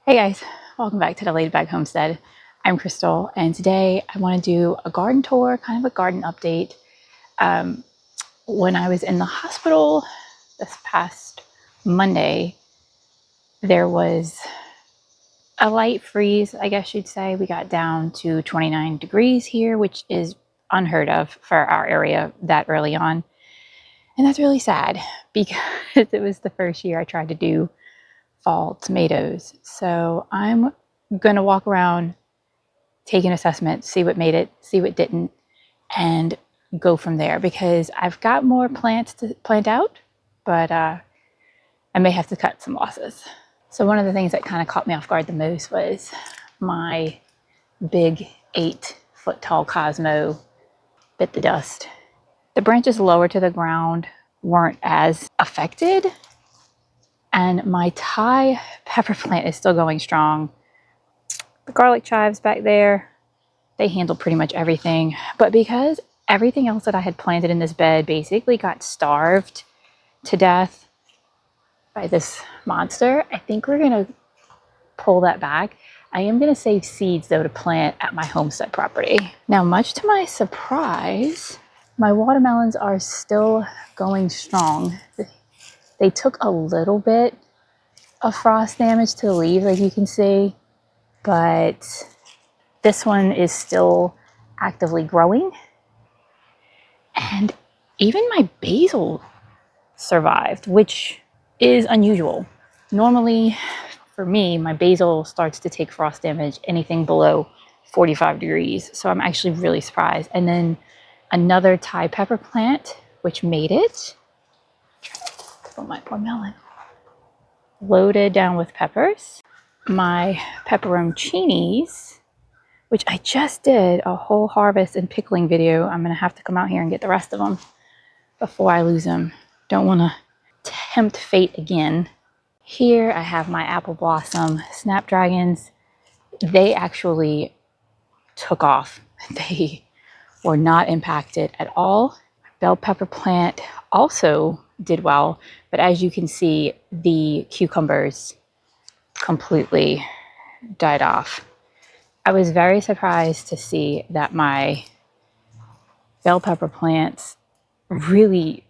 Hey guys, welcome back to the Laid Back Homestead. I'm Crystal, and today I want to do a garden tour, kind of a garden update. When I was in the hospital this past Monday, there was a light freeze, I guess you'd say. We got down to 29 degrees here, which is unheard of for our area that early on. And that's really sad because it was the first year I tried to do fall tomatoes. So I'm gonna walk around, take an assessment, see what made it, see what didn't, and go from there because I've got more plants to plant out, but I may have to cut some losses. So one of the things that kind of caught me off guard the most was my big 8-foot tall Cosmo bit the dust. The branches lower to the ground weren't as affected, and my Thai pepper plant is still going strong. The garlic chives back there, they handled pretty much everything. But because everything else that I had planted in this bed basically got starved to death by this monster, I think we're going to pull that back. I am going to save seeds, though, to plant at my homestead property. Now, much to my surprise, my watermelons are still going strong. They took a little bit of frost damage to the leaves, like you can see, but this one is still actively growing. And even my basil survived, which is unusual. Normally, for me, my basil starts to take frost damage anything below 45 degrees. So I'm actually really surprised. And then another Thai pepper plant, which made it. Oh, my poor melon. Loaded down with peppers. My pepperoncinis, which I just did a whole harvest and pickling video. I'm going to have to come out here and get the rest of them before I lose them. Don't want to tempt fate again. Here I have my apple blossom snapdragons. They actually took off. They were not impacted at all. Bell pepper plant also did well, but as you can see, the cucumbers completely died off. I was very surprised to see that my bell pepper plants really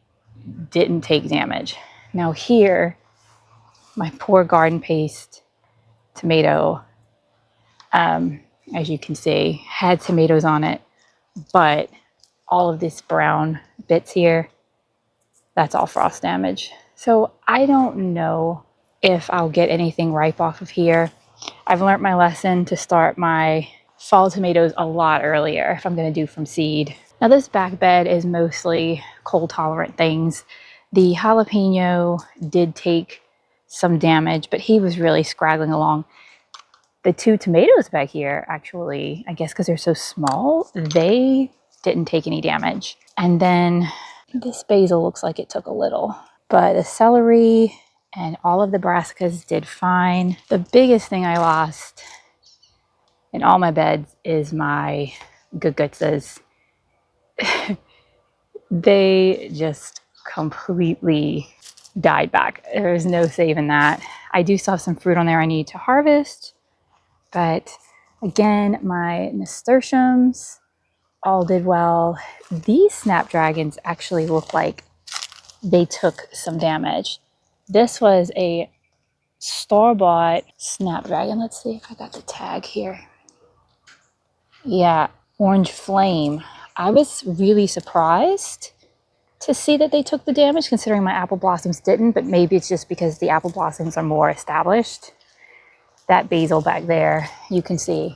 didn't take damage. Now here, my poor garden paste tomato, as you can see, had tomatoes on it, but all of this brown bits here, that's all frost damage. So I don't know if I'll get anything ripe off of here. I've learned my lesson to start my fall tomatoes a lot earlier if I'm going to do from seed. Now this back bed is mostly cold tolerant things. The jalapeno did take some damage, but he was really scraggling along. The 2 tomatoes back here, actually, I guess because they're so small, they didn't take any damage. And then this basil looks like it took a little, but the celery and all of the brassicas did fine. The biggest thing I lost in all my beds is my gugutzas. They just completely died back. There's no saving that. I do still have some fruit on there I need to harvest, but again, my nasturtiums all did well. These snapdragons actually look like they took some damage. This was a store-bought snapdragon. Let's see if I got the tag here. Yeah, orange flame. I was really surprised to see that they took the damage, considering my apple blossoms didn't, but maybe it's just because the apple blossoms are more established. That basil back there, you can see,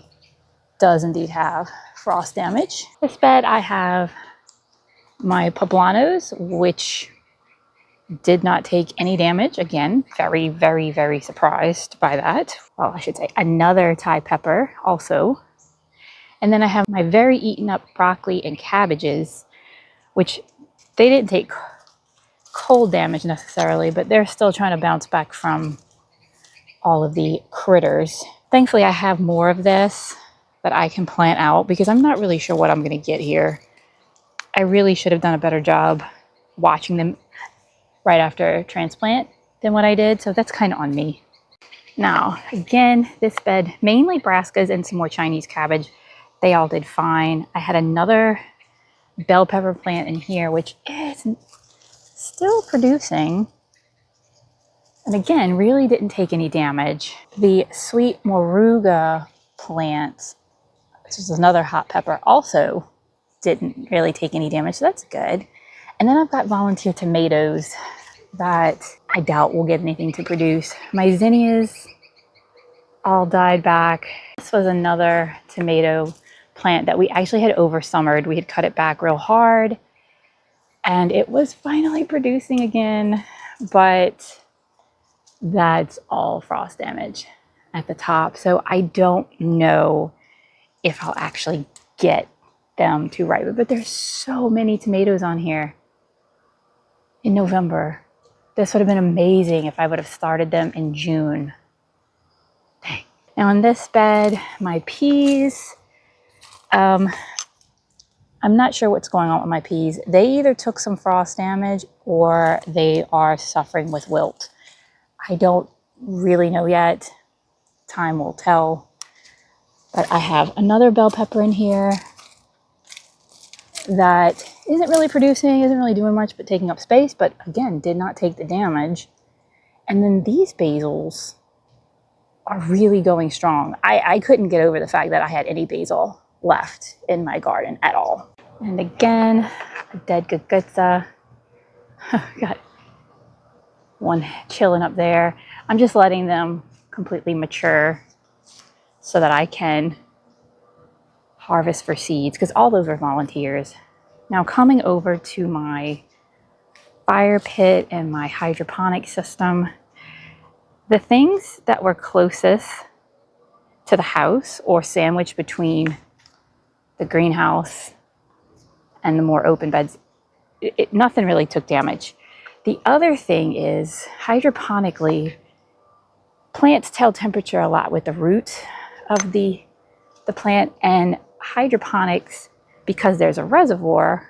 does indeed have frost damage. This bed, I have my poblanos, which did not take any damage. Again, very, very, very surprised by that. Well, I should say another Thai pepper also. And then I have my very eaten up broccoli and cabbages, which they didn't take cold damage necessarily, but they're still trying to bounce back from all of the critters. Thankfully, I have more of this that I can plant out because I'm not really sure what I'm going to get here. I really should have done a better job watching them right after transplant than what I did, so that's kind of on me. Now, again, this bed, mainly brassicas and some more Chinese cabbage. They all did fine. I had another bell pepper plant in here, which is still producing. And again, really didn't take any damage. The sweet moruga plant, which is another hot pepper, also didn't really take any damage, so that's good. And then I've got volunteer tomatoes that I doubt will get anything to produce. My zinnias all died back. This was another tomato plant that we actually had over summered. We had cut it back real hard and it was finally producing again, but that's all frost damage at the top. So I don't know if I'll actually get them to ripen, but there's so many tomatoes on here in November. This would have been amazing if I would have started them in June. Dang. Now in this bed, my peas, I'm not sure what's going on with my peas. They either took some frost damage or they are suffering with wilt. I don't really know yet. Time will tell. But I have another bell pepper in here that isn't really producing, isn't really doing much but taking up space, but again, did not take the damage. And then these basils are really going strong. I couldn't get over the fact that I had any basil left in my garden at all. And again, a dead gagutza. Got one chilling up there. I'm just letting them completely mature so that I can harvest for seeds, because all those are volunteers. Now coming over to my fire pit and my hydroponic system, the things that were closest to the house or sandwiched between the greenhouse and the more open beds, nothing really took damage. The other thing is, hydroponically, plants tell temperature a lot with the root of the plant, and hydroponics, because there's a reservoir,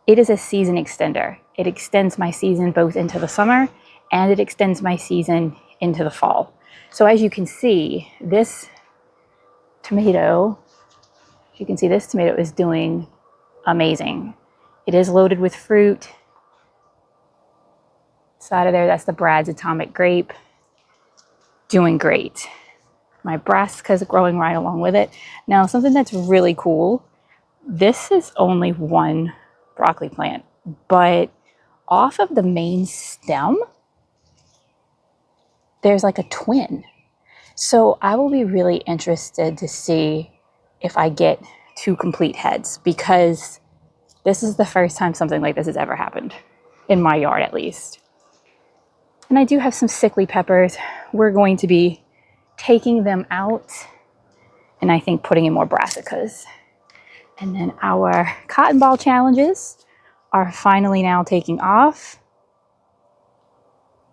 it is a season extender. It extends my season both into the summer and it extends my season into the fall. So as you can see, this tomato, is doing amazing. It is loaded with fruit. Side of there, that's the Brad's Atomic Grape. Doing great. My brassica is growing right along with it. Now, something that's really cool, this is only one broccoli plant, but off of the main stem, there's like a twin. So I will be really interested to see if I get two complete heads, because this is the first time something like this has ever happened, in my yard at least. And I do have some sickly peppers. We're going to be taking them out and I think putting in more brassicas. And then our cotton ball challenges are finally now taking off.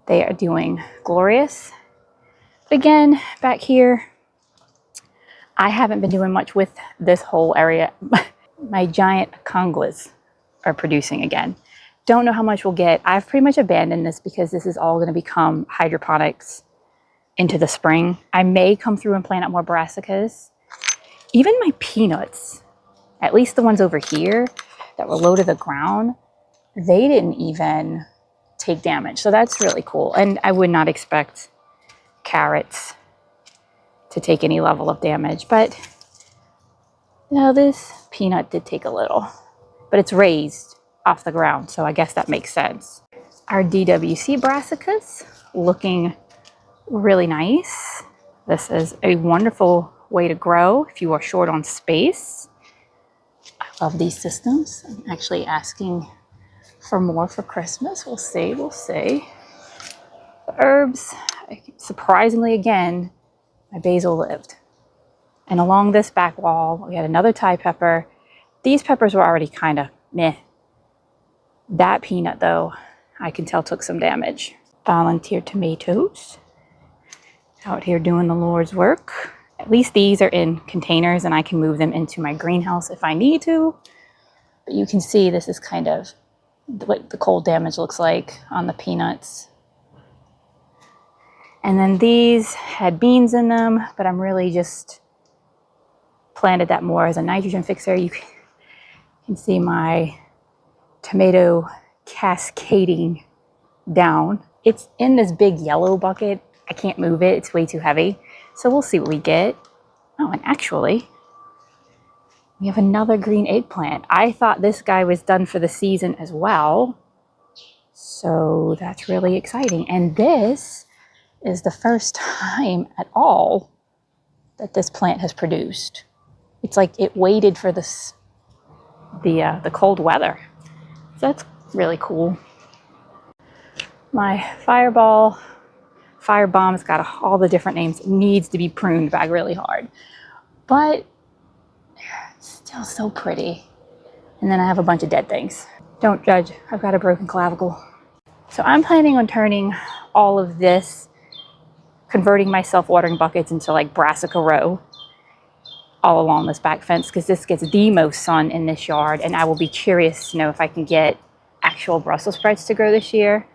They are doing glorious. But again, back here, I haven't been doing much with this whole area. My giant conguas are producing again. Don't know how much we'll get. I've pretty much abandoned this because this is all going to become hydroponics into the spring. I may come through and plant out more brassicas. Even my peanuts, at least the ones over here that were low to the ground, they didn't even take damage. So that's really cool. And I would not expect carrots to take any level of damage. But no, this peanut did take a little. But it's raised off the ground, so I guess that makes sense. Our DWC brassicas looking really nice. This is a wonderful way to grow if you are short on space. I love these systems. I'm actually asking for more for Christmas. We'll see, we'll see. The herbs, surprisingly again, my basil lived. And along this back wall, we had another Thai pepper. These peppers were already kind of meh. That peanut though, I can tell took some damage. Volunteer tomatoes. Out here doing the Lord's work. At least these are in containers and I can move them into my greenhouse if I need to. But you can see this is kind of what the cold damage looks like on the peanuts. And then these had beans in them, but I'm really just planted that more as a nitrogen fixer. You can see my tomato cascading down. It's in this big yellow bucket. I can't move it, it's way too heavy. So we'll see what we get. Oh, and actually, we have another green eggplant. I thought this guy was done for the season as well. So that's really exciting. And this is the first time at all that this plant has produced. It's like it waited for this, the cold weather. So that's really cool. My firebomb's got all the different names. It needs to be pruned back really hard, but still so pretty. And then I have a bunch of dead things. Don't judge, I've got a broken clavicle. So I'm planning on turning all of this, converting my self-watering buckets into like brassica row all along this back fence, because this gets the most sun in this yard, and I will be curious to know if I can get actual Brussels sprouts to grow this year.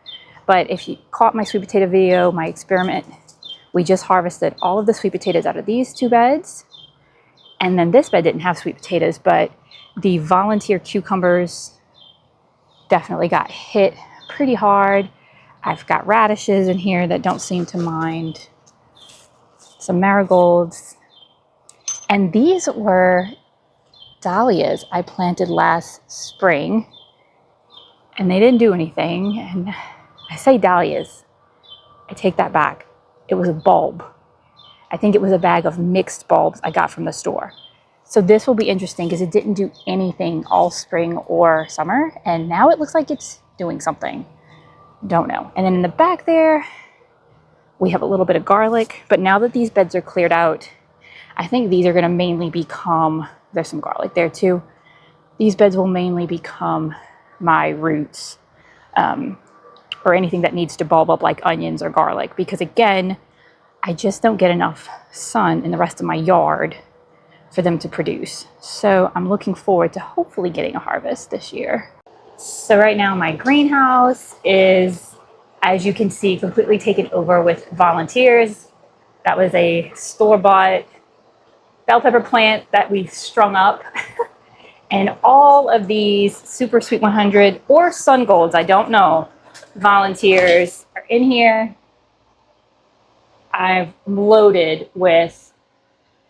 But if you caught my sweet potato video, my experiment, we just harvested all of the sweet potatoes out of these 2 beds. And then this bed didn't have sweet potatoes, but the volunteer cucumbers definitely got hit pretty hard. I've got radishes in here that don't seem to mind. Some marigolds. And these were dahlias I planted last spring, and they didn't do anything. And I say dahlias, I take that back. It was a bulb. I think it was a bag of mixed bulbs I got from the store. So this will be interesting because it didn't do anything all spring or summer, and now it looks like it's doing something. Don't know. And then in the back there, we have a little bit of garlic, but now that these beds are cleared out, I think these are going to mainly become, there's some garlic there too. These beds will mainly become my roots, or anything that needs to bulb up like onions or garlic, because again, I just don't get enough sun in the rest of my yard for them to produce. So I'm looking forward to hopefully getting a harvest this year. So right now my greenhouse is, as you can see, completely taken over with volunteers. That was a store-bought bell pepper plant that we strung up. And all of these Super Sweet 100 or Sun Golds, I don't know, volunteers are in here. I've loaded with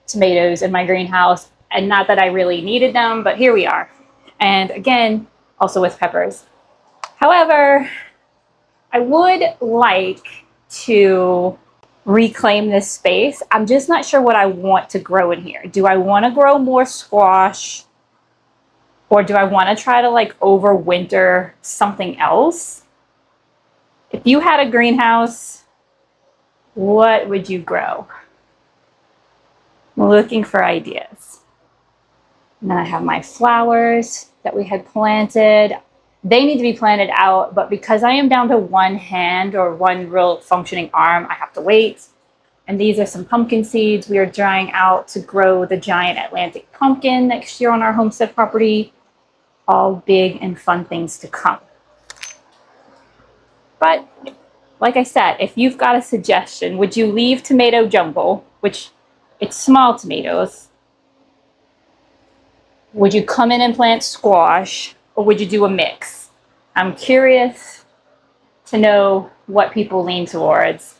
tomatoes in my greenhouse, and not that I really needed them, but here we are. And again, also with peppers. However, I would like to reclaim this space. I'm just not sure what I want to grow in here. Do I want to grow more squash, or do I want to try to like overwinter something else? If you had a greenhouse, what would you grow? I'm looking for ideas. And then I have my flowers that we had planted. They need to be planted out, but because I am down to one hand or one real functioning arm, I have to wait. And these are some pumpkin seeds we are drying out to grow the giant Atlantic pumpkin next year on our homestead property. All big and fun things to come. But like I said, if you've got a suggestion, would you leave tomato jungle, which it's small tomatoes? Would you come in and plant squash, or would you do a mix? I'm curious to know what people lean towards.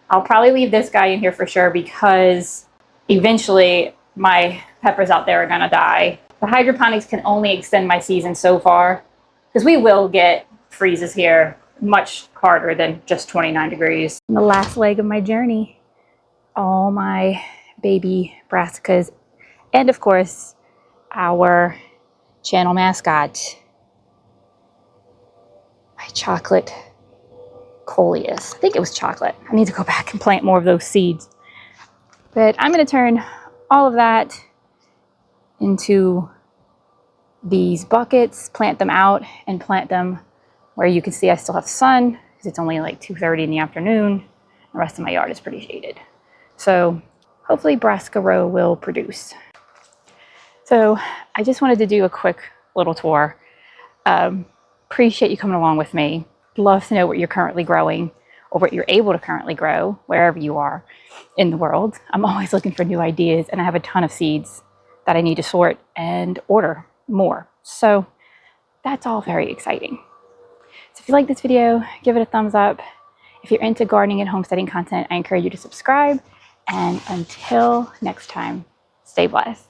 I'll probably leave this guy in here for sure, because eventually my peppers out there are gonna die. The hydroponics can only extend my season so far, because we will get freezes here much harder than just 29 degrees. And the last leg of my journey, all my baby brassicas, and of course, our channel mascot, my chocolate coleus. I think it was chocolate. I need to go back and plant more of those seeds. But I'm going to turn all of that into these buckets, plant them out, and plant them where you can see I still have sun, because it's only like 2:30 in the afternoon. The rest of my yard is pretty shaded. So hopefully brassica row will produce. So I just wanted to do a quick little tour. Appreciate you coming along with me. Love to know what you're currently growing, or what you're able to currently grow wherever you are in the world. I'm always looking for new ideas, and I have a ton of seeds that I need to sort and order more. So that's all very exciting. So if you like this video, give it a thumbs up. If you're into gardening and homesteading content, I encourage you to subscribe. And until next time, stay blessed.